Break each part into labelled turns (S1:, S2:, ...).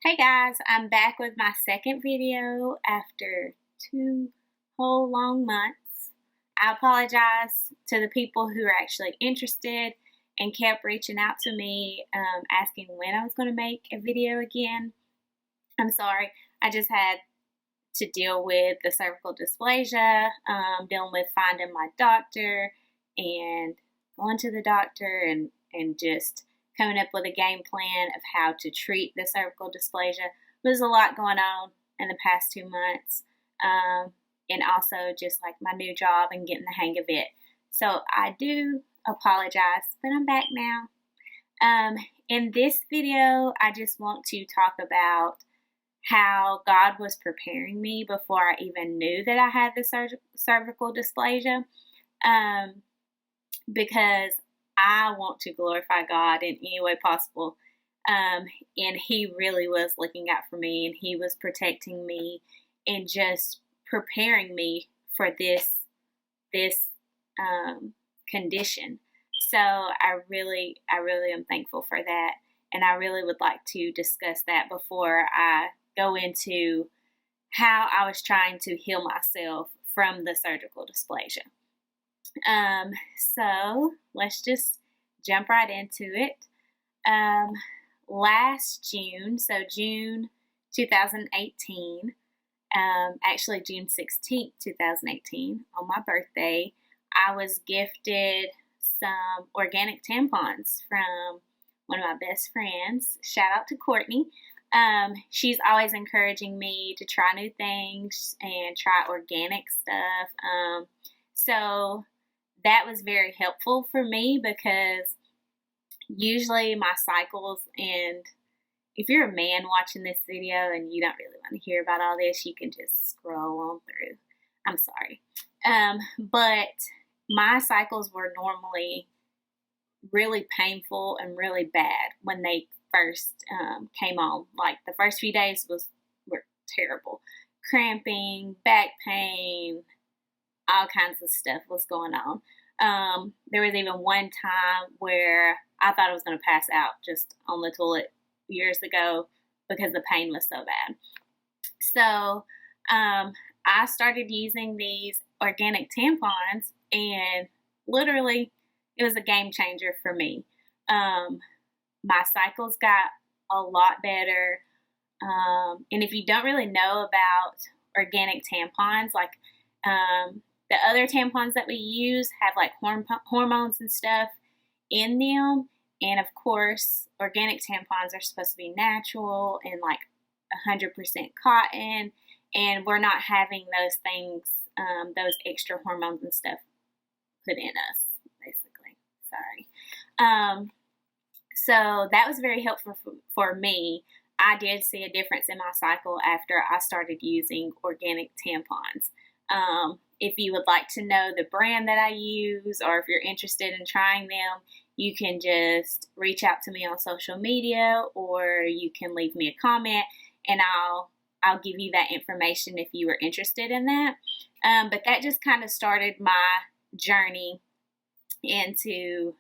S1: Hey guys, I'm back with my second video after 2 whole long months. I apologize to the people who are actually interested and kept reaching out to me asking when I was going to make a video again. I'm sorry, I just had to deal with the cervical dysplasia, dealing with finding my doctor and going to the doctor and just coming up with a game plan of how to treat the cervical dysplasia. There's a lot going on in the past 2 months, and also just like my new job and getting the hang of it. So I do apologize, but I'm back now. In this video, I just want to talk about how God was preparing me before I even knew that I had the cervical dysplasia, because I want to glorify God in any way possible. And He really was looking out for me, and He was protecting me and just preparing me for this condition. So I really am thankful for that, and I really would like to discuss that before I go into how I was trying to heal myself from the surgical dysplasia. So let's just jump right into it. Last June, so June 2018, actually June 16th, 2018, on my birthday, I was gifted some organic tampons from one of my best friends. Shout out to Courtney. She's always encouraging me to try new things and try organic stuff. So that was very helpful for me because usually my cycles, and if you're a man watching this video and you don't really want to hear about all this, you can just scroll on through. I'm sorry. But my cycles were normally really painful and really bad when they first came on. Like the first few days were terrible. Cramping, back pain, all kinds of stuff was going on. There was even one time where I thought I was going to pass out just on the toilet years ago because the pain was so bad. So I started using these organic tampons, and literally it was a game changer for me. My cycles got a lot better. And if you don't really know about organic tampons, like the other tampons that we use have like hormones and stuff in them. And of course, organic tampons are supposed to be natural and like 100% cotton. And we're not having those things, those extra hormones and stuff put in us, basically. Sorry. So that was very helpful for me. I did see a difference in my cycle after I started using organic tampons. If you would like to know the brand that I use, or if you're interested in trying them, you can just reach out to me on social media, or you can leave me a comment, and I'll give you that information if you are interested in that. But that just kind of started my journey into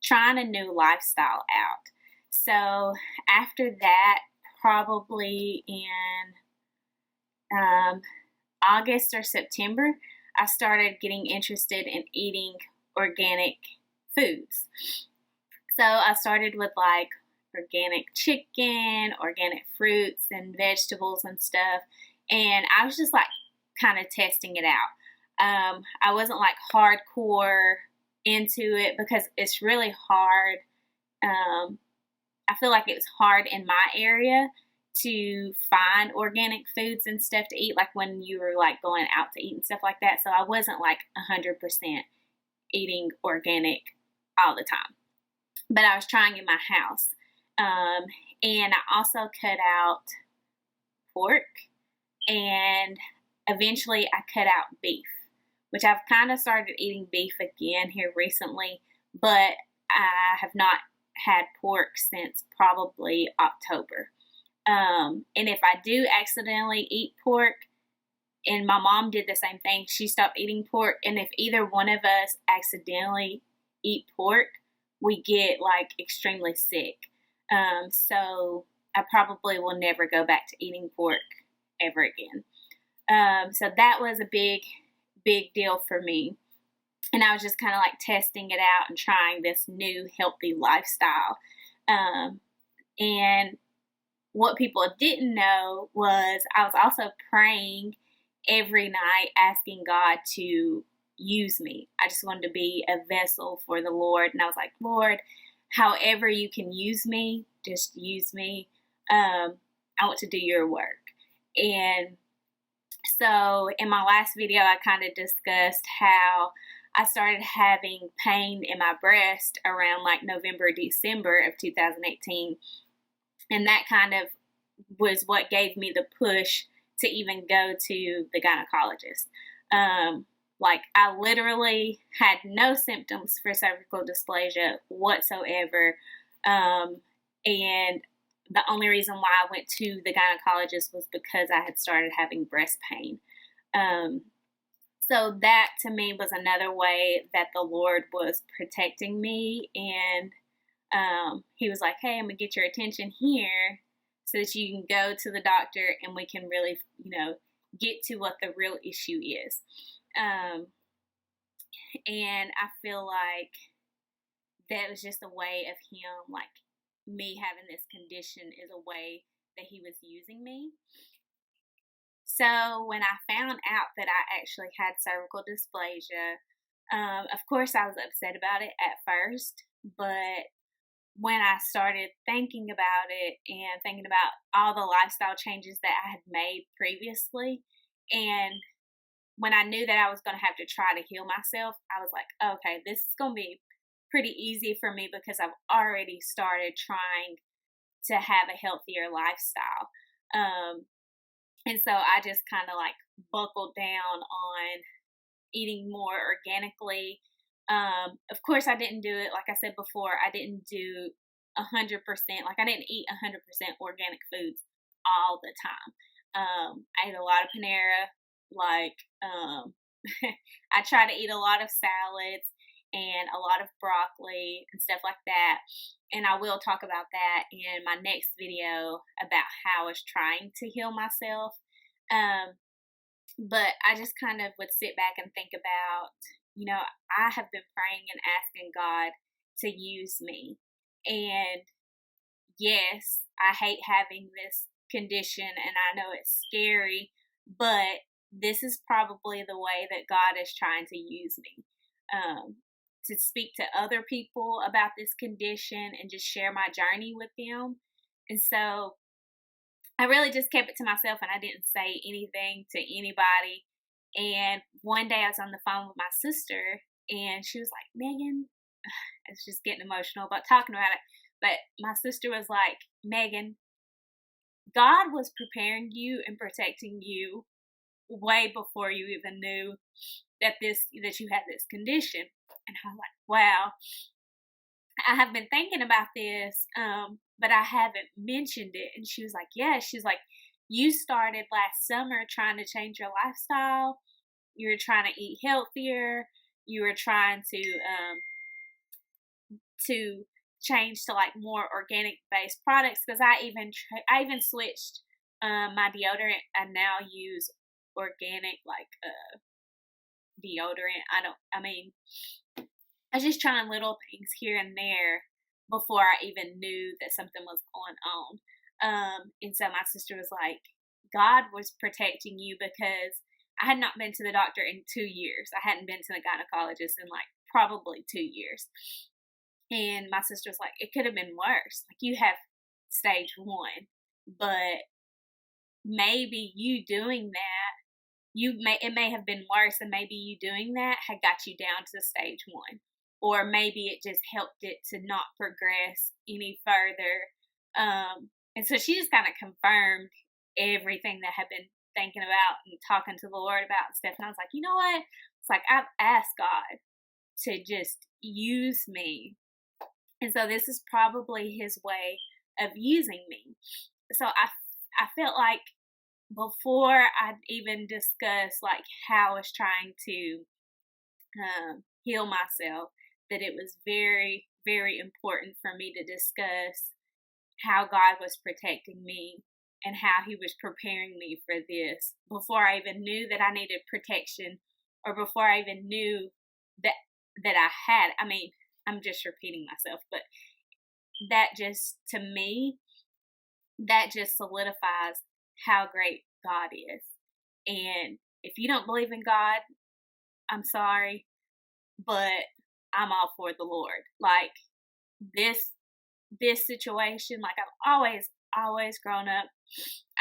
S1: trying a new lifestyle out. So after that, probably in August or September, I started getting interested in eating organic foods. So I started with like organic chicken, organic fruits and vegetables and stuff. And I was just like kind of testing it out. I wasn't like hardcore into it because it's really hard. I feel like it was hard in my area to find organic foods and stuff to eat, like when you were like going out to eat and stuff like that. So I wasn't like 100% eating organic all the time, but I was trying in my house. And I also cut out pork, and eventually I cut out beef, which I've kind of started eating beef again here recently, but I have not had pork since probably October. And if I do accidentally eat pork, and my mom did the same thing, she stopped eating pork, and if either one of us accidentally eat pork, we get like extremely sick. So I probably will never go back to eating pork ever again. So that was a big deal for me. And I was just kind of like testing it out and trying this new healthy lifestyle. And what people didn't know was I was also praying every night, asking God to use me. I just wanted to be a vessel for the Lord. And I was like, Lord, however you can use me, just use me. I want to do your work. And so in my last video, I kind of discussed how I started having pain in my breast around like November, December of 2018. And that kind of was what gave me the push to even go to the gynecologist. Like I literally had no symptoms for cervical dysplasia whatsoever. And the only reason why I went to the gynecologist was because I had started having breast pain. So that to me was another way that the Lord was protecting me. And he was like, hey, I'm going to get your attention here so that you can go to the doctor and we can really, get to what the real issue is. And I feel like that was just a way of him, like me having this condition is a way that he was using me. So when I found out that I actually had cervical dysplasia, of course I was upset about it at first, but when I started thinking about it and thinking about all the lifestyle changes that I had made previously, and when I knew that I was going to have to try to heal myself, I was like, okay, this is going to be pretty easy for me because I've already started trying to have a healthier lifestyle. And so I just kind of like buckled down on eating more organically. Of course, I didn't do it, like I said before, I didn't do 100%, like I didn't eat 100% organic foods all the time. I ate a lot of Panera, like I try to eat a lot of salads and a lot of broccoli and stuff like that. And I will talk about that in my next video about how I was trying to heal myself. But I just kind of would sit back and think about, I have been praying and asking God to use me. And yes, I hate having this condition and I know it's scary, but this is probably the way that God is trying to use me. To speak to other people about this condition and just share my journey with them. And so I really just kept it to myself and I didn't say anything to anybody. And one day I was on the phone with my sister and she was like, Megan, it's just getting emotional about talking about it. But my sister was like, Megan, God was preparing you and protecting you way before you even knew that you had this condition. And I was like, wow, I have been thinking about this, but I haven't mentioned it. And she was like, yeah. She's like, you started last summer trying to change your lifestyle. You were trying to eat healthier. You were trying to change to like more organic based products. Because I even switched my deodorant. I now use organic deodorant. I was just trying little things here and there before I even knew that something was going on. And so my sister was like, God was protecting you because I had not been to the doctor in 2 years. I hadn't been to the gynecologist in like probably 2 years. And my sister was like, it could have been worse. Like you have stage 1, but maybe you doing that, it may have been worse, and maybe you doing that had got you down to stage 1. Or maybe it just helped it to not progress any further. And so she just kind of confirmed everything that I had been thinking about and talking to the Lord about and stuff. And I was like, you know what? It's like I've asked God to just use me. And so this is probably his way of using me. So I felt like before I'd even discuss like how I was trying to heal myself, that it was very, very important for me to discuss how God was protecting me and how He was preparing me for this before I even knew that I needed protection, or before I even knew that I had. I mean, I'm just repeating myself, but that just, to me, that just solidifies how great God is. And if you don't believe in God, I'm sorry, but I'm all for the Lord. Like, this situation, like, I've always grown up.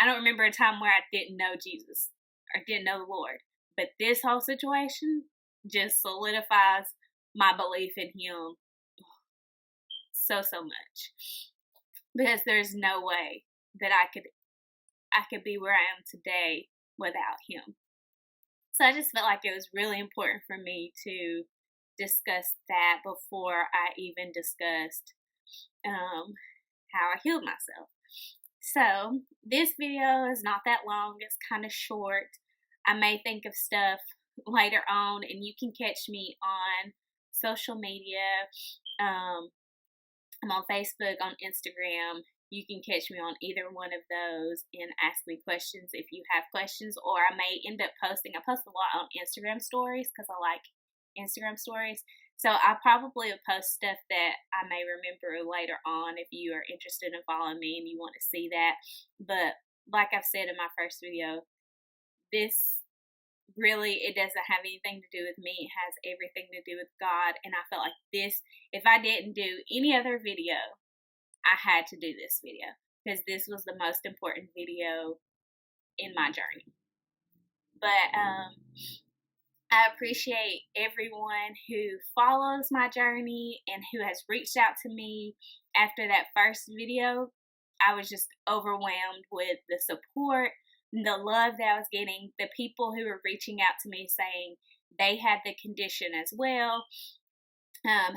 S1: I don't remember a time where I didn't know Jesus or didn't know the Lord. But this whole situation just solidifies my belief in Him so much. Because there's no way that I could be where I am today without Him. So I just felt like it was really important for me to discuss that before I even discussed how I healed myself. So this video is not that long. It's kind of short. I may think of stuff later on, and you can catch me on social media. I'm on Facebook, on Instagram. You can catch me on either one of those and ask me questions if you have questions, or I may end up posting. I post a lot on Instagram stories because I like Instagram stories. So I probably will post stuff that I may remember later on if you are interested in following me and you want to see that. But like I've said in my first video, this really, it doesn't have anything to do with me. It has everything to do with God. And I felt like this, if I didn't do any other video, I had to do this video because this was the most important video in my journey. But I appreciate everyone who follows my journey and who has reached out to me after that first video. I was just overwhelmed with the support, the love that I was getting, the people who were reaching out to me saying they had the condition as well,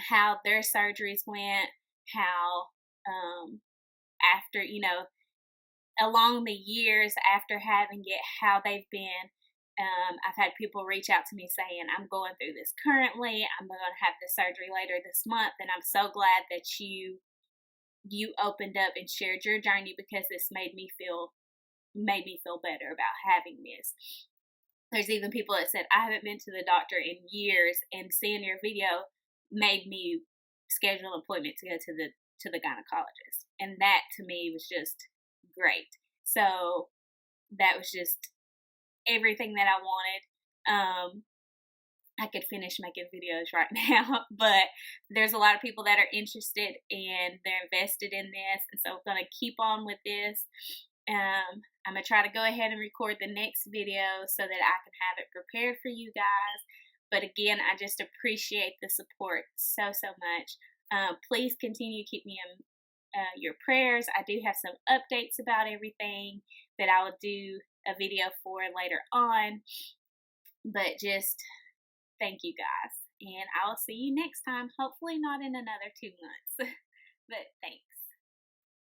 S1: how their surgeries went, how after, along the years after having it, how they've been. I've had people reach out to me saying, I'm going through this currently. I'm going to have the surgery later this month. And I'm so glad that you opened up and shared your journey, because this made me feel better about having this. There's even people that said, I haven't been to the doctor in years, and seeing your video made me schedule an appointment to go to the gynecologist. And that to me was just great. So that was just everything that I wanted. I could finish making videos right now, but there's a lot of people that are interested and they're invested in this, and so I'm going to keep on with this. I'm going to try to go ahead and record the next video so that I can have it prepared for you guys. But again, I just appreciate the support so much. Please continue to keep me in your prayers. I do have some updates about everything that I will do a video for later on. But just thank you guys, and I will see you next time. Hopefully not in another 2 months. But thanks.